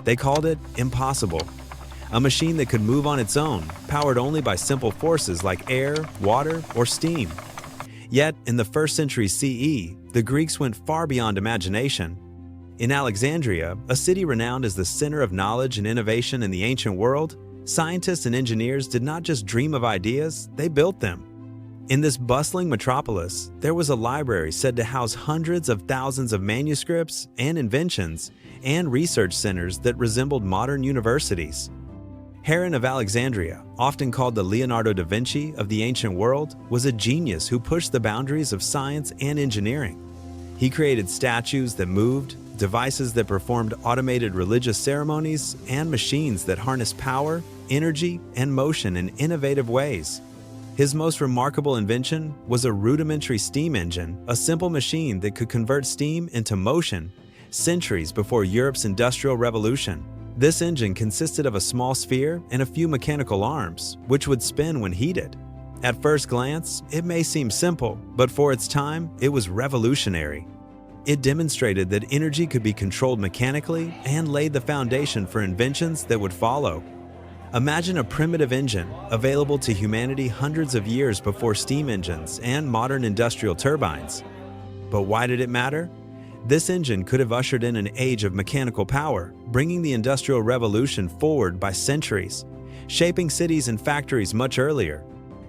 They called it impossible. A machine that could move on its own, powered only by simple forces like air, water, or steam. Yet, in the 1st century CE, the Greeks went far beyond imagination. In Alexandria, a city renowned as the center of knowledge and innovation in the ancient world, scientists and engineers did not just dream of ideas, they built them. In this bustling metropolis, there was a library said to house hundreds of thousands of manuscripts and inventions, and research centers that resembled modern universities. Heron of Alexandria, often called the Leonardo da Vinci of the ancient world, was a genius who pushed the boundaries of science and engineering. He created statues that moved, devices that performed automated religious ceremonies, and machines that harnessed power, energy, and motion in innovative ways. His most remarkable invention was a rudimentary steam engine, a simple machine that could convert steam into motion, centuries before Europe's Industrial Revolution. This engine consisted of a small sphere and a few mechanical arms, which would spin when heated. At first glance, it may seem simple, but for its time, it was revolutionary. It demonstrated that energy could be controlled mechanically and laid the foundation for inventions that would follow. Imagine a primitive engine, available to humanity hundreds of years before steam engines and modern industrial turbines. But why did it matter? This engine could have ushered in an age of mechanical power, bringing the Industrial Revolution forward by centuries, shaping cities and factories much earlier,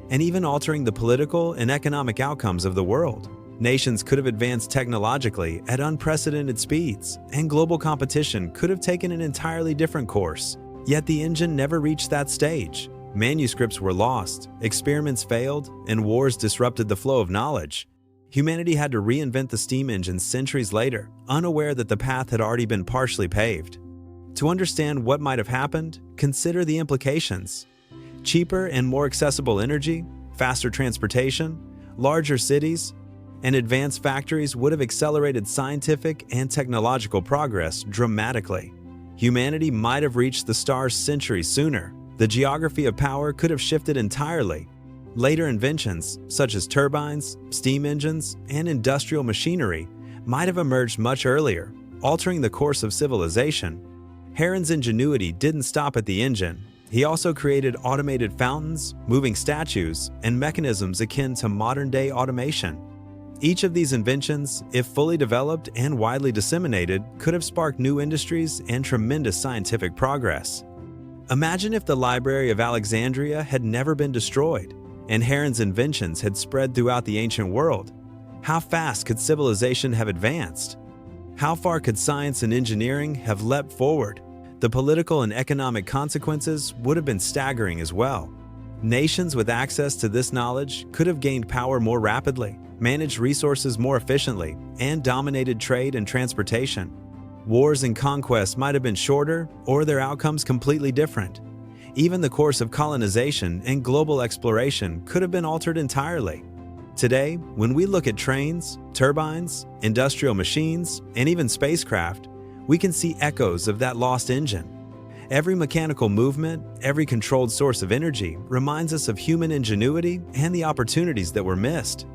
and even altering the political and economic outcomes of the world. Nations could have advanced technologically at unprecedented speeds, and global competition could have taken an entirely different course. Yet the engine never reached that stage. Manuscripts were lost, experiments failed, and wars disrupted the flow of knowledge. Humanity had to reinvent the steam engine centuries later, unaware that the path had already been partially paved. To understand what might have happened, consider the implications. Cheaper and more accessible energy, faster transportation, larger cities, and advanced factories would have accelerated scientific and technological progress dramatically. Humanity might have reached the stars centuries sooner. The geography of power could have shifted entirely. Later inventions, such as turbines, steam engines, and industrial machinery, might have emerged much earlier, altering the course of civilization. Heron's ingenuity didn't stop at the engine. He also created automated fountains, moving statues, and mechanisms akin to modern-day automation. Each of these inventions, if fully developed and widely disseminated, could have sparked new industries and tremendous scientific progress. Imagine if the Library of Alexandria had never been destroyed, and Heron's inventions had spread throughout the ancient world. How fast could civilization have advanced? How far could science and engineering have leapt forward? The political and economic consequences would have been staggering as well. Nations with access to this knowledge could have gained power more rapidly, managed resources more efficiently, and dominated trade and transportation. Wars and conquests might have been shorter, or their outcomes completely different. Even the course of colonization and global exploration could have been altered entirely. Today, when we look at trains, turbines, industrial machines, and even spacecraft, we can see echoes of that lost engine. Every mechanical movement, every controlled source of energy reminds us of human ingenuity and the opportunities that were missed.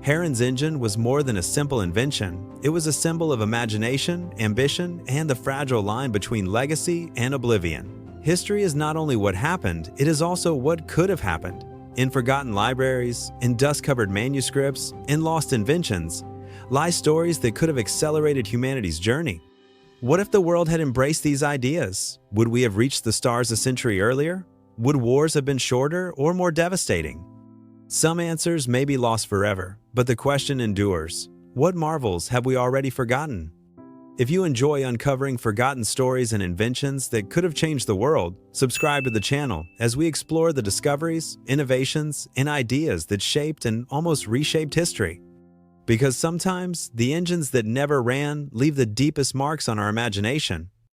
Heron's engine was more than a simple invention. It was a symbol of imagination, ambition, and the fragile line between legacy and oblivion. History is not only what happened, it is also what could have happened. In forgotten libraries, in dust-covered manuscripts, and lost inventions, lie stories that could have accelerated humanity's journey. What if the world had embraced these ideas? Would we have reached the stars a century earlier? Would wars have been shorter or more devastating? Some answers may be lost forever, but the question endures. What marvels have we already forgotten? If you enjoy uncovering forgotten stories and inventions that could have changed the world, subscribe to the channel as we explore the discoveries, innovations, and ideas that shaped and almost reshaped history. Because sometimes the engines that never ran leave the deepest marks on our imagination.